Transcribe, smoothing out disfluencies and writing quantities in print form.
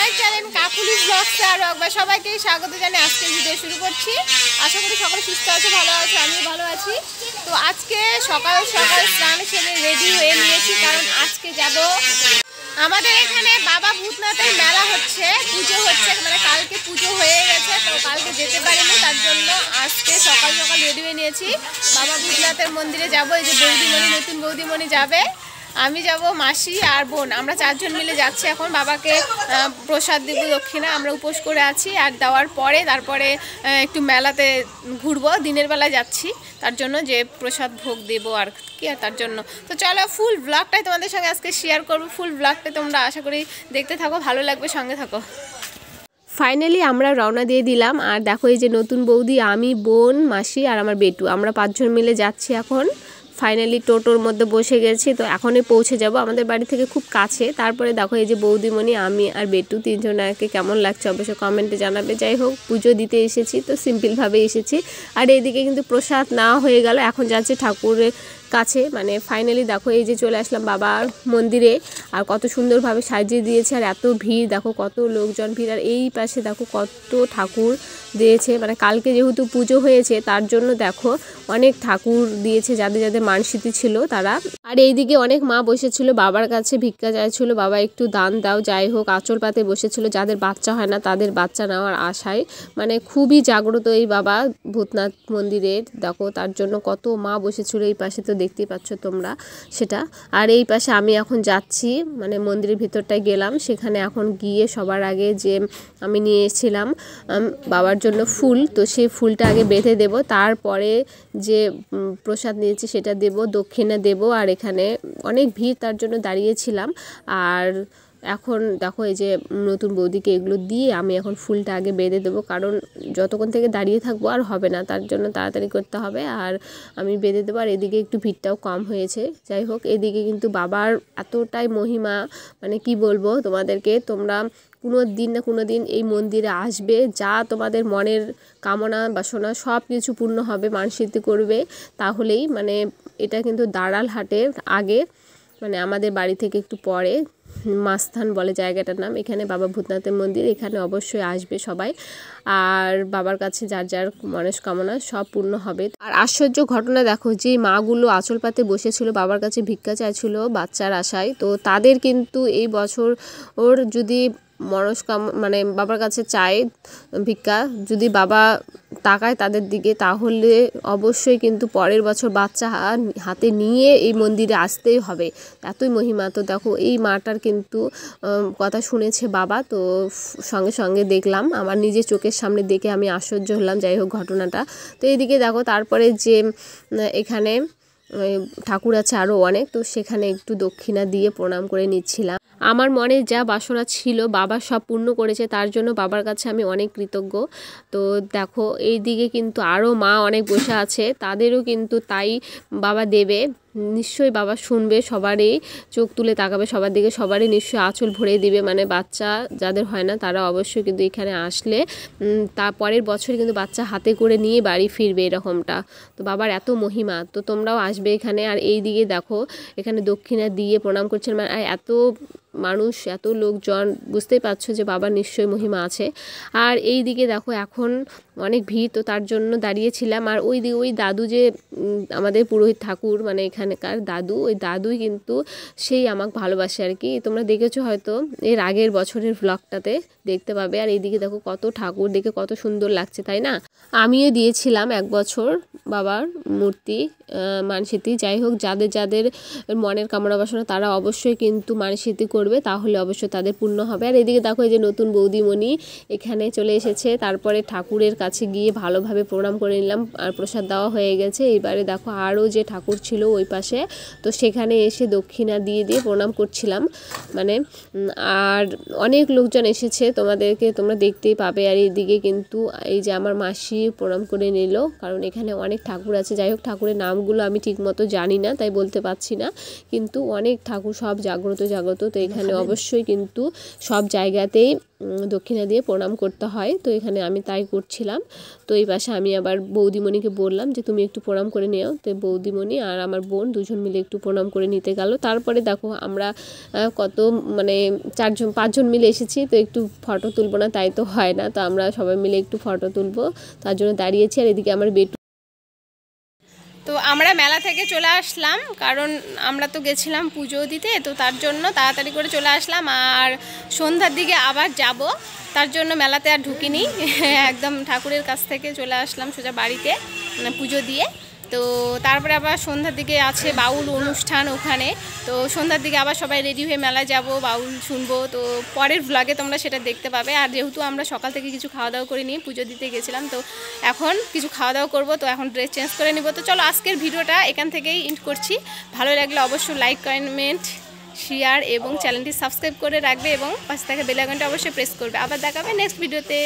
আমার চ্যানেল কাকুলি ব্লগসে আরও একবার সবাইকে স্বাগত জানিয়ে আজকে ভিডিও শুরু করছি। আশা করি সকলে সুস্থ আছে, ভালো আছে, আমিও ভালো আছি। তো আজকে সকাল সকাল স্নান সেরে রেডি হয়ে নিয়েছি, কারণ আজকে যাব আমাদের এখানে বাবা ভূতনাথের মেলা হচ্ছে, পুজো হচ্ছে, মানে কালকে পুজো হয়ে গেছে, তো কালকে যেতে পারিনি, তার জন্য আজকে সকাল সকাল রেডি হয়ে নিয়েছি। বাবা ভূতনাথের মন্দিরে যাব। এই যে বৌদিমণি, নতুন বৌদিমণি যাবে, আমি যাব, মাসি আর বোন, আমরা চারজন মিলে যাচ্ছি। এখন বাবাকে প্রসাদ দিব, দক্ষিণা আমরা উপোস করে আছি, আর দেওয়ার পরে তারপরে একটু মেলাতে ঘুরবো, দিনের বেলা যাচ্ছি, তার জন্য যে প্রসাদ ভোগ দেবো আর কি, আর তার জন্য। তো চলো ফুল ব্লগটাই তোমাদের সঙ্গে আজকে শেয়ার করবো। ফুল ব্লগটা তোমরা আশা করি দেখতে থাকো, ভালো লাগবে, সঙ্গে থাকো। ফাইনালি আমরা রওনা দিয়ে দিলাম, আর দেখো এই যে নতুন বৌদি, আমি, বোন, মাসি আর আমার বেটু, আমরা 5 জন মিলে যাচ্ছি। এখন ফাইনালি টোটোর মধ্যে বসে গেছি, তো এখনই পৌঁছে যাব, আমাদের বাড়ি থেকে খুব কাছে। তারপরে দেখো এই যে বৌদিমণি, আমি আর বেটু, 3 জনকে কেমন লাগছে অবশ্যই কমেন্টে জানাবে। যাই হোক, পুজো দিতে এসেছি তো সিম্পলভাবে এসেছি। আর এইদিকে কিন্তু প্রসাদ নেওয়া হয়ে গেল, এখন যাচ্ছে ঠাকুরের কাছে। মানে ফাইনালি দেখো এই যে চলে আসলাম বাবার মন্দিরে, আর কত সুন্দরভাবে সাজিয়ে দিয়েছে, আর এত ভিড় দেখো, কত লোকজন ভিড়। আর এই পাশে দেখো কত ঠাকুর দিয়েছে, মানে কালকে যেহেতু পুজো হয়েছে তার জন্য দেখো অনেক ঠাকুর দিয়েছে, যাদের যাদের মানসিতি ছিল তারা। আর এইদিকে অনেক মা বসেছিল বাবার কাছে, ভিক্ষা চাইছিল, বাবা একটু দান দাও। যাই হোক, আঁচল পাতে বসেছিল, যাদের বাচ্চা হয় না তাদের বাচ্চা নেওয়ার আশায়। মানে খুবই জাগ্রত এই বাবা ভূতনাথ মন্দিরের, দেখো তার জন্য কত মা বসেছিল। এই পাশে তো দেখতেই পাচ্ছ তোমরা সেটা। আর এই পাশে আমি এখন যাচ্ছি, মানে মন্দিরের ভিতরটায় গেলাম, সেখানে এখন গিয়ে সবার আগে যে আমি নিয়ে এসেছিলাম বাবার জন্য ফুল, তো সেই ফুলটা আগে বেঁধে দেব, তারপরে যে প্রসাদ নিয়েছি সেটা দেব, দক্ষিণা দেব। আর এখানে অনেক ভিড়, তার জন্য দাঁড়িয়েছিলাম। আর এখন দেখো এই যে নতুন বৌদিকে এগুলো দিয়ে আমি এখন ফুলটা আগে বেঁধে দেবো, কারণ যতক্ষণ থেকে দাঁড়িয়ে থাকবো আর হবে না, তার জন্য তাড়াতাড়ি করতে হবে। আর আমি বেঁধে দেবো। আর এদিকে একটু ভিড়টাও কম হয়েছে। যাই হোক, এদিকে কিন্তু বাবার এতটাই মহিমা, মানে কি বলবো তোমাদেরকে, তোমরা কোনো দিন না কোনো দিন এই মন্দিরে আসবে, যা তোমাদের মনের কামনা বাসনা সব কিছু পূর্ণ হবে, মানসিদ্ধি করবে তাহলেই। মানে এটা কিন্তু দাঁড়াল হাটের আগে, মানে আমাদের বাড়ি থেকে একটু পরে, মাস্থান বলে জায়গাটার নাম। এখানে বাবা ভূতনাথের মন্দির, এখানে অবশ্যই আসবে সবাই, আর বাবার কাছে যার যার মনস্কামনা সব পূর্ণ হবে। আর আশ্চর্য ঘটনা দেখো, যে মাগুলো আঁচল পাতে বসেছিল বাবার কাছে ভিক্ষা চাইছিল বাচ্চার আশায়, তো তাদের কিন্তু এই বছর ওর যদি মানে বাবার কাছে চায় ভিক্ষা, যদি বাবা তাকায় তাদের দিকে, তাহলে অবশ্যই কিন্তু পরের বছর বাচ্চা হাতে নিয়ে এই মন্দিরে আসতেই হবে, এতই মহিমা। তো দেখো এই মাটার কিন্তু কথা শুনেছে বাবা, তো সঙ্গে সঙ্গে দেখলাম, আমার নিজের চোখের সামনে দেখে আমি আশ্চর্য হলাম। যাই হোক ঘটনাটা। তো এইদিকে দেখো তারপরে যে এখানে ঠাকুর আছে আরও অনেক, তো সেখানে একটু দক্ষিণা দিয়ে প্রণাম করে নিচ্ছিলাম। আমার মনে যা বাসনা ছিল বাবা সব পূর্ণ করেছে, তার জন্য বাবার কাছে আমি অনেক কৃতজ্ঞ। তো দেখো এই দিকে কিন্তু আরও মা অনেক বসে আছে, তাদেরও কিন্তু তাই বাবা দেবে, নিশ্চয়ই বাবা শুনবে, সবারই চোখ তুলে তাকাবে সবার দিকে, সবারই নিশ্চয়ই আঁচল ভরে দিবে। মানে বাচ্চা যাদের হয় না তারা অবশ্যই কিন্তু এখানে আসলে তারপরের বছর কিন্তু বাচ্চা হাতে করে নিয়ে বাড়ি ফিরবে, এরকমটা। তো বাবার এত মহিমা, তো তোমরাও আসবে এখানে। আর এই দিকে দেখো এখানে দক্ষিণা দিয়ে প্রণাম করছেন, মানে এত মানুষ, এত লোকজন, বুঝতেই পারছো যে বাবার নিশ্চয়ই মহিমা আছে। আর এই দিকে দেখো এখন অনেক ভিড়, তো তার জন্য দাঁড়িয়েছিলাম। আর ওই দিকে ওই দাদু যে আমাদের পুরোহিত ঠাকুর, মানে এখানকার দাদু, ওই দাদুই কিন্তু সেই আমাকে ভালোবাসে আর কি, তোমরা দেখেছো হয়তো এর আগের বছরের ব্লগটাতে দেখতে পাবে। আর এইদিকে দেখো কত ঠাকুর, দেখে কত সুন্দর লাগছে তাই না। আমিও দিয়েছিলাম 1 বছর বাবার মূর্তি মানসিদ্ধি। যাই হোক, যাদের যাদের মনের কামনা বাসনা তারা অবশ্যই কিন্তু মানসিদ্ধি করবে, তাহলে অবশ্যই তাদের পূর্ণ হবে। আর এদিকে দেখো এই যে নতুন বৌদিমণি এখানে চলে এসেছে, তারপরে ঠাকুরের কাছে গিয়ে ভালোভাবে প্রণাম করে নিলাম, আর প্রসাদ দেওয়া হয়ে গেছে। এইবারে দেখো আরও যে ঠাকুর ছিল ওই পাশে, তো সেখানে এসে দক্ষিণা দিয়ে দিয়ে প্রণাম করছিলাম, মানে আর অনেক লোকজন এসেছে, তোমরা দেখতেই পাবে। আর এইদিকে কিন্তু এই যে আমার মাসি প্রণাম করে নিল, কারণ এখানে অনেক ঠাকুর আছে। যাই হোক, ঠাকুরের নামগুলো আমি ঠিকমতো জানি না, তাই বলতে পারছি না, কিন্তু অনেক ঠাকুর সব জাগ্রত। তো এখানে অবশ্যই কিন্তু সব জায়গাতেই দক্ষিণা দিয়ে প্রণাম করতে হয়। তো এখানে আমি তাই করছিলাম। তো এই পাশে আমি আবার বৌদিমণিকে বললাম যে তুমি একটু প্রণাম করে নিও। তো বৌদিমণি আর আমার বোন দুজন মিলে একটু প্রণাম করে নিতে গেল। তারপরে দেখো আমরা কত মানে 4-5 জন মিলে এসেছি, তো একটু ফটো তুলবো না তাই তো হয় না। তো আমরা সবাই মিলে একটু ফটো তুলবো, তার জন্য দাঁড়িয়েছি। আর এদিকে আমার বেটু। তো আমরা মেলা থেকে চলে আসলাম, কারণ আমরা তো গেছিলাম পুজো দিতে, তো তার জন্য তাড়াতাড়ি করে চলে আসলাম। আর সন্ধ্যার দিকে আবার যাব, তার জন্য মেলাতে আর ঢুকিনি। একদম ঠাকুরের কাছ থেকে চলে আসলাম সোজা বাড়িতে পুজো দিয়ে। তো তারপরে আবার সন্ধ্যার দিকে আছে বাউল অনুষ্ঠান ওখানে। তো সন্ধ্যার দিকে আবার সবাই রেডি হয়ে মেলায় যাব, বাউল শুনবো। তো পরের ভ্লগে তোমরা সেটা দেখতে পাবে। আর যেহেতু আমরা সকাল থেকে কিছু খাওয়া দাওয়া করে নিয়ে পুজো দিতে গেছিলাম, তো এখন কিছু খাওয়া দাওয়া করবো। তো এখন ড্রেস চেঞ্জ করে নিব। তো চলো আজকের ভিডিওটা এখান থেকেই এন্ড করছি। ভালো লাগলে অবশ্যই লাইক, কমেন্ট, শেয়ার এবং চ্যানেলটি সাবস্ক্রাইব করে রাখবে এবং পাশে থাকা বেল আইকনটা অবশ্যই প্রেস করবে। আবার দেখাবে নেক্সট ভিডিওতে।